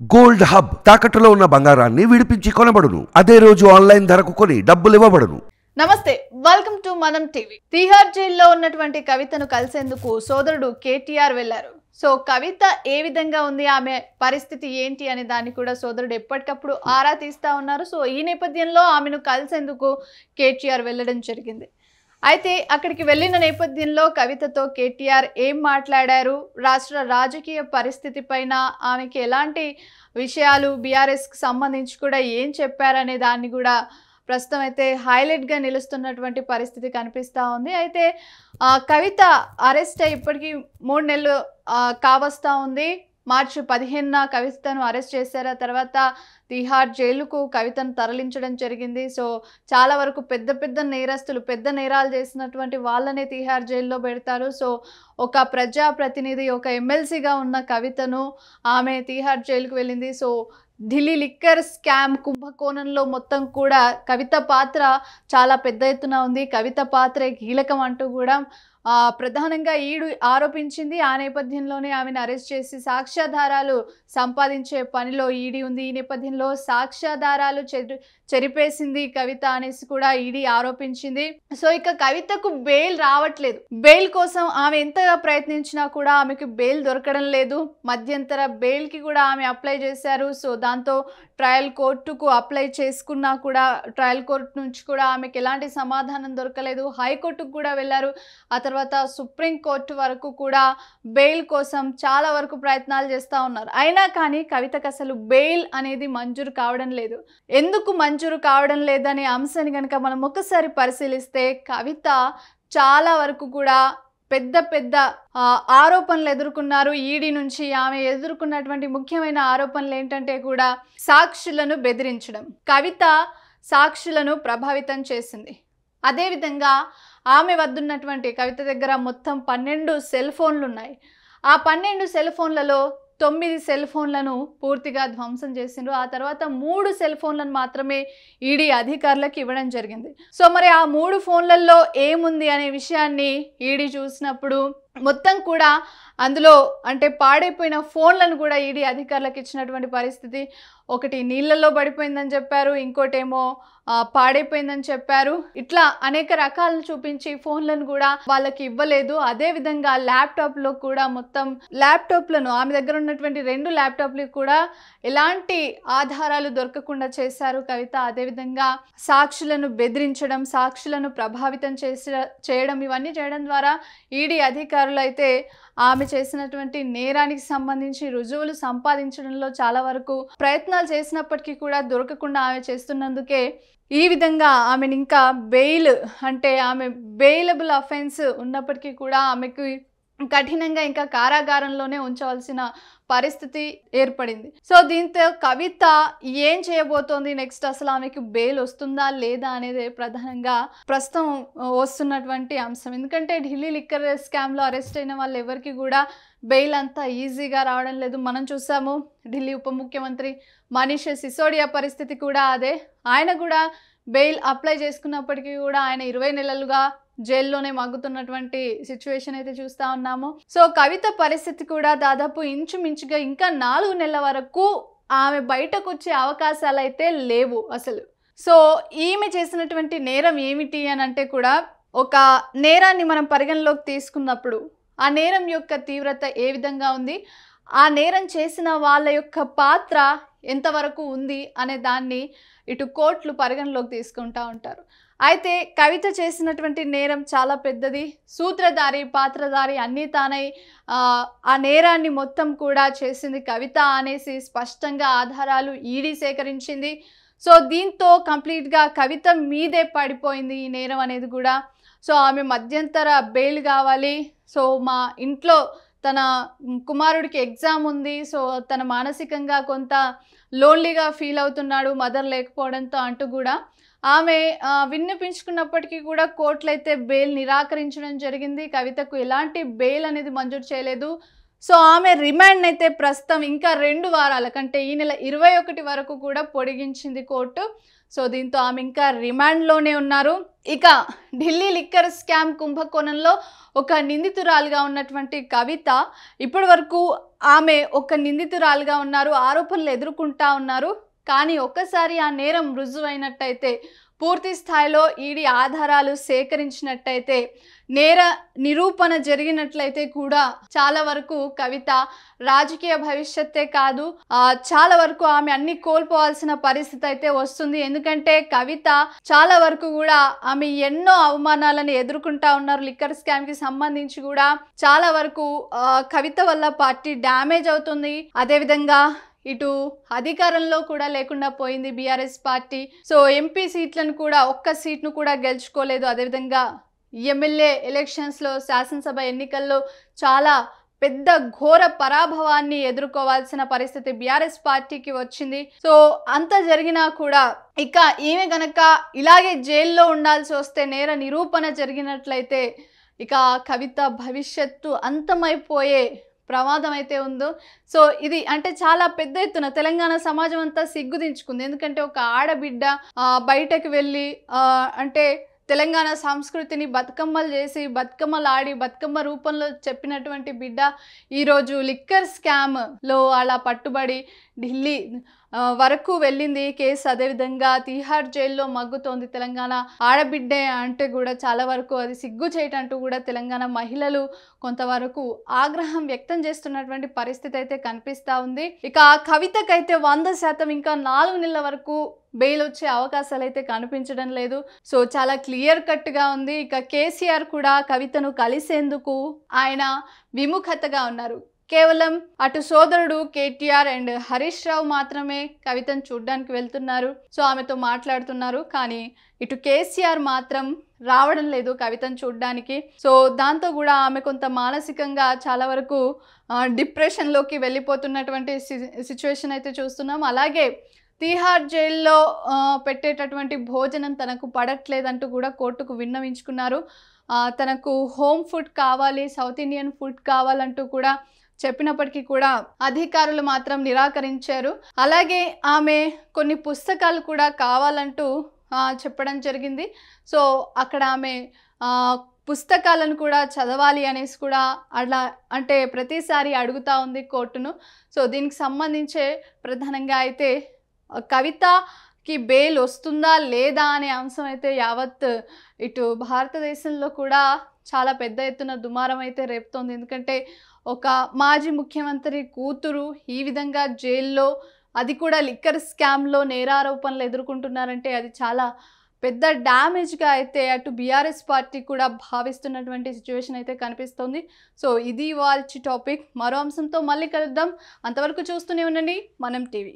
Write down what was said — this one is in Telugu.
గోల్డ్ హబ్ తాకట్టులో ఉన్న బంగారాన్ని విడిపించి కొనబడును. అదే రోజు ఆన్లైన్ ధరకు కొని డబ్బులు ఇవ్వబడును. నమస్తే, వెల్కమ్ టు మనం టీవీ. తిహార్ జైల్లో ఉన్నటువంటి కవితను కలిసేందుకు సోదరుడు కేటీఆర్ వెళ్లారు. సో కవిత ఏ విధంగా ఉంది, ఆమె పరిస్థితి ఏంటి అనే దాన్ని కూడా సోదరుడు ఎప్పటికప్పుడు ఆరా తీస్తా ఉన్నారు. సో ఈ నేపథ్యంలో ఆమెను కలిసేందుకు కేటీఆర్ వెళ్ళడం జరిగింది. అయితే అక్కడికి వెళ్ళిన నేపథ్యంలో కవితతో కేటీఆర్ ఏం మాట్లాడారు, రాష్ట్ర రాజకీయ పరిస్థితి పైన ఆమెకి ఎలాంటి విషయాలు, బీఆర్ఎస్కి సంబంధించి కూడా ఏం చెప్పారనే దాన్ని కూడా ప్రస్తుతం అయితే హైలైట్గా నిలుస్తున్నటువంటి పరిస్థితి కనిపిస్తూ ఉంది. అయితే కవిత అరెస్ట్ అయ్యి ఇప్పటికీ 3 నెలలు కావస్తూ ఉంది. మార్చి 15న కవితను అరెస్ట్ చేశారు. తర్వాత తిహార్ జైలుకు కవితను తరలించడం జరిగింది. సో చాలా వరకు పెద్ద నేరస్తులు, పెద్ద నేరాలు చేసినటువంటి వాళ్ళనే తిహార్ జైల్లో పెడతారు. సో ఒక ప్రజాప్రతినిధి, ఒక ఎమ్మెల్సీగా ఉన్న కవితను ఆమె తిహార్ జైలుకు వెళ్ళింది. సో ఢిల్లీ లిక్కర్ స్కామ్ కుంభకోణంలో మొత్తం కూడా కవిత పాత్ర చాలా పెద్ద ఎత్తున ఉంది. కవిత పాత్రే కీలకం అంటూ కూడా ప్రధానంగా ఈడు ఆరోపించింది. ఆ నేపథ్యంలోనే ఆమెను అరెస్ట్ చేసి సాక్ష్యాధారాలు సంపాదించే పనిలో ఈడీ ఉంది. ఈ నేపథ్యంలో సాక్ష్యాధారాలు చెరిపేసింది కవిత అనేసి కూడా ఈడీ ఆరోపించింది. సో ఇక కవితకు బెయిల్ రావట్లేదు. బెయిల్ కోసం ఆమె ఎంతగా ప్రయత్నించినా కూడా ఆమెకు బెయిల్ దొరకడం లేదు. మధ్యంతర బెయిల్కి కూడా ఆమె అప్లై చేశారు. సో దాంతో ట్రయల్ కోర్టుకు అప్లై చేసుకున్నా కూడా ట్రయల్ కోర్టు నుంచి కూడా ఆమెకు ఎలాంటి సమాధానం దొరకలేదు. హైకోర్టుకు కూడా వెళ్ళారు. ఆ తర్వాత సుప్రీంకోర్టు వరకు కూడా బెయిల్ కోసం చాలా వరకు ప్రయత్నాలు చేస్తూ ఉన్నారు. అయినా కానీ కవితకు అసలు బెయిల్ అనేది మంజూరు కావడం లేదు. ఎందుకు మంజూరు కావడం లేదనే అంశాన్ని కనుక మనం ఒకసారి పరిశీలిస్తే కవిత చాలా వరకు కూడా పెద్ద ఆరోపణలు ఎదుర్కొన్నారు ఈడీ నుంచి. ఆమె ఎదుర్కొన్నటువంటి ముఖ్యమైన ఆరోపణలు ఏంటంటే కూడా సాక్షులను బెదిరించడం. కవిత సాక్షులను ప్రభావితం చేసింది. అదేవిధంగా ఆమె వద్దున్నటువంటి కవిత దగ్గర మొత్తం 12 సెల్ ఫోన్లు ఉన్నాయి. ఆ 12 సెల్ ఫోన్లలో 9 సెల్ ఫోన్లను పూర్తిగా ధ్వంసం చేసిండ్రు. ఆ తర్వాత 3 సెల్ ఫోన్లను మాత్రమే ఈడీ అధికారులకు ఇవ్వడం జరిగింది. సో మరి ఆ 3 ఫోన్లలో ఏముంది అనే విషయాన్ని ఈడీ చూసినప్పుడు మొత్తం కూడా అందులో అంటే పాడైపోయిన ఫోన్లను కూడా ఈడీ అధికారులకు ఇచ్చినటువంటి పరిస్థితి. ఒకటి నీళ్ళల్లో పడిపోయిందని చెప్పారు, ఇంకోటేమో పాడైపోయిందని చెప్పారు. ఇట్లా అనేక రకాలను చూపించి ఫోన్లను కూడా వాళ్ళకి ఇవ్వలేదు. అదేవిధంగా ల్యాప్టాప్లో కూడా మొత్తం ల్యాప్టాప్లను, ఆమె దగ్గర ఉన్నటువంటి 2 ల్యాప్టాప్లకు కూడా ఎలాంటి ఆధారాలు దొరకకుండా చేశారు కవిత. అదేవిధంగా సాక్షులను బెదిరించడం, సాక్షులను ప్రభావితం చేయడం, ఇవన్నీ చేయడం ద్వారా ఈడీ అధికారులు అయితే ఆమె చేసినటువంటి నేరానికి సంబంధించి రుజువులు సంపాదించడంలో చాలా వరకు ప్రయత్నాలు చేసినప్పటికీ కూడా దొరకకుండా ఆమె చేస్తున్నందుకే ఈ విధంగా ఆమెను ఇంకా బెయిల్ అంటే ఆమె బెయిలబుల్ అఫెన్స్ ఉన్నప్పటికీ కూడా ఆమెకు కఠినంగా ఇంకా కారాగారంలోనే ఉంచవలసిన పరిస్థితి ఏర్పడింది. సో దీంతో కవిత ఏం చేయబోతోంది నెక్స్ట్, అసలు ఆమెకు బెయిల్ వస్తుందా లేదా అనేది ప్రధానంగా ప్రస్తుతం వస్తున్నటువంటి అంశం. ఎందుకంటే ఢిల్లీ లిక్కర్ స్కామ్లో అరెస్ట్ అయిన వాళ్ళు ఎవరికి కూడా బెయిల్ అంతా ఈజీగా రావడం లేదు. మనం చూసాము ఢిల్లీ ఉప ముఖ్యమంత్రి మనీష్ సిసోడియా పరిస్థితి కూడా అదే. ఆయన కూడా బెయిల్ అప్లై చేసుకున్నప్పటికీ కూడా ఆయన 20 నెలలుగా జైల్లోనే మగ్గుతున్నటువంటి సిచ్యువేషన్ అయితే చూస్తూ ఉన్నాము. సో కవిత పరిస్థితి కూడా దాదాపు ఇంచుమించుగా ఇంకా 4 నెలల వరకు ఆమె బయటకు వచ్చే అవకాశాలు అయితే లేవు అసలు. సో ఈమె చేసినటువంటి నేరం ఏమిటి అని అంటే కూడా ఒక నేరాన్ని మనం పరిగణలోకి తీసుకున్నప్పుడు ఆ నేరం యొక్క తీవ్రత ఏ విధంగా ఉంది, ఆ నేరం చేసిన వాళ్ళ యొక్క పాత్ర ఎంతవరకు ఉంది అనే దాన్ని ఇటు కోర్టులు పరిగణలోకి తీసుకుంటూ ఉంటారు. అయితే కవిత చేసినటువంటి నేరం చాలా పెద్దది. సూత్రధారి, పాత్రధారి అన్నీ తానై ఆ నేరాన్ని మొత్తం కూడా చేసింది కవిత అనేసి స్పష్టంగా ఆధారాలు ఈడీ సేకరించింది. సో దీంతో కంప్లీట్గా కవిత మీదే పడిపోయింది ఈ నేరం అనేది కూడా. సో ఆమె మధ్యంతర బెయిల్ కావాలి, సో మా ఇంట్లో తన కుమారుడికి ఎగ్జామ్ ఉంది, సో తన మానసికంగా కొంత లోన్లీగా ఫీల్ అవుతున్నాడు మదర్ లేకపోవడంతో అంటూ కూడా ఆమె విన్నపించుకున్నప్పటికీ కూడా కోర్టులు అయితే బెయిల్ నిరాకరించడం జరిగింది. కవితకు ఎలాంటి బెయిల్ అనేది మంజూరు చేయలేదు. సో ఆమె రిమాండ్ అయితే ప్రస్తుతం ఇంకా 2 వారాల కంటే ఈ నెల 21 వరకు కూడా పొడిగించింది కోర్టు. సో దీంతో ఆమె ఇంకా రిమాండ్లోనే ఉన్నారు. ఇక ఢిల్లీ లిక్కర్ స్కామ్ కుంభకోణంలో ఒక నిందితురాలుగా ఉన్నటువంటి కవిత ఇప్పటి వరకు ఆమె ఒక నిందితురాలుగా ఉన్నారు, ఆరోపణలు ఎదుర్కొంటా ఉన్నారు. కానీ ఒక్కసారి ఆ నేరం రుజువైనట్టయితే, పూర్తి స్థాయిలో ఈడీ ఆధారాలు సేకరించినట్టయితే, నేర నిరూపణ జరిగినట్లయితే కూడా చాలా వరకు కవిత రాజకీయ భవిష్యత్తే కాదు, చాలా వరకు ఆమె అన్ని కోల్పోవాల్సిన పరిస్థితి అయితే వస్తుంది. ఎందుకంటే కవిత చాలా వరకు కూడా ఆమె ఎన్నో అవమానాలను ఎదుర్కొంటా ఉన్నారు. లిక్కర్ స్కామ్ కి సంబంధించి కూడా చాలా వరకు కవిత వల్ల పార్టీ డ్యామేజ్ అవుతుంది. అదేవిధంగా ఇటు అధికారంలో కూడా లేకుండా పోయింది బీఆర్ఎస్ పార్టీ. సో ఎంపీ సీట్లను కూడా ఒక్క సీట్ను కూడా గెలుచుకోలేదు. అదేవిధంగా ఎమ్మెల్యే ఎలక్షన్స్లో, శాసనసభ ఎన్నికల్లో చాలా పెద్ద ఘోర పరాభవాన్ని ఎదుర్కోవాల్సిన పరిస్థితి బీఆర్ఎస్ పార్టీకి వచ్చింది. సో అంత జరిగినా కూడా ఇక ఈమె గనక ఇలాగే జైల్లో ఉండాల్సి వస్తే, నేర నిరూపణ జరిగినట్లయితే ఇక కవిత భవిష్యత్తు అంతమైపోయే ప్రమాదం అయితే ఉందో. సో ఇది అంటే చాలా పెద్ద ఎత్తున తెలంగాణ సమాజం అంతా సిగ్గుదించుకుంది. ఎందుకంటే ఒక ఆడబిడ్డ బయటకు వెళ్ళి అంటే తెలంగాణ సంస్కృతిని బతుకమ్మలు చేసి, బతుకమ్మలు ఆడి, బతుకమ్మ రూపంలో చెప్పినటువంటి బిడ్డ ఈరోజు లిక్కర్ స్కామ్లో అలా పట్టుబడి ఢిల్లీ వరకు వెళ్ళింది కేసు. అదేవిధంగా తిహార్ జైల్లో మగ్గుతోంది తెలంగాణ ఆడబిడ్డే అంటే కూడా చాలా వరకు అది సిగ్గు చేయటంటూ కూడా తెలంగాణ మహిళలు కొంతవరకు ఆగ్రహం వ్యక్తం చేస్తున్నటువంటి పరిస్థితి అయితే కనిపిస్తూ ఉంది. ఇక ఆ కవితకైతే 100% ఇంకా 4 నెలల వరకు బెయిల్ వచ్చే అవకాశాలు అయితే కనిపించడం లేదు. సో చాలా క్లియర్ కట్గా ఉంది. ఇక కేసీఆర్ కూడా కవితను కలిసేందుకు ఆయన విముఖతగా ఉన్నారు. కేవలం అటు సోదరుడు కేటీఆర్ అండ్ హరీష్ రావు మాత్రమే కవితను చూడ్డానికి వెళ్తున్నారు. సో ఆమెతో మాట్లాడుతున్నారు. కానీ ఇటు కేసీఆర్ మాత్రం రావడం లేదు కవితను చూడ్డానికి. సో దాంతో కూడా ఆమె కొంత మానసికంగా చాలా వరకు డిప్రెషన్లోకి వెళ్ళిపోతున్నటువంటి సిచ్యువేషన్ అయితే చూస్తున్నాం. అలాగే తిహార్ జైల్లో పెట్టేటటువంటి భోజనం తనకు పడట్లేదంటూ కూడా కోర్టుకు విన్నవించుకున్నారు. తనకు హోమ్ ఫుడ్ కావాలి, సౌత్ ఇండియన్ ఫుడ్ కావాలంటూ కూడా చెప్పినప్పటికీ కూడా అధికారులు మాత్రం నిరాకరించారు. అలాగే ఆమె కొన్ని పుస్తకాలు కూడా కావాలంటూ చెప్పడం జరిగింది. సో అక్కడ ఆమె పుస్తకాలను కూడా చదవాలి అనేసి కూడా అలా అంటే ప్రతిసారి అడుగుతూ ఉంది కోర్టును. సో దీనికి సంబంధించే ప్రధానంగా అయితే కవితకి బెయిల్ వస్తుందా లేదా అనే అంశం అయితే యావత్ ఇటు భారతదేశంలో కూడా చాలా పెద్ద ఎత్తున దుమారం అయితే రేపుతోంది. ఎందుకంటే ఒక మాజీ ముఖ్యమంత్రి కూతురు ఈ విధంగా జైల్లో, అది కూడా లిక్కర్ స్కామ్లో నేరారోపణలు ఎదుర్కొంటున్నారంటే అది చాలా పెద్ద డ్యామేజ్గా అయితే అటు బీఆర్ఎస్ పార్టీ కూడా భావిస్తున్నటువంటి సిచ్యువేషన్ అయితే కనిపిస్తోంది. సో ఇది వాల్చి టాపిక్. మరో అంశంతో మళ్ళీ కలుద్దాం. అంతవరకు చూస్తూనే ఉండండి మనం టీవీ.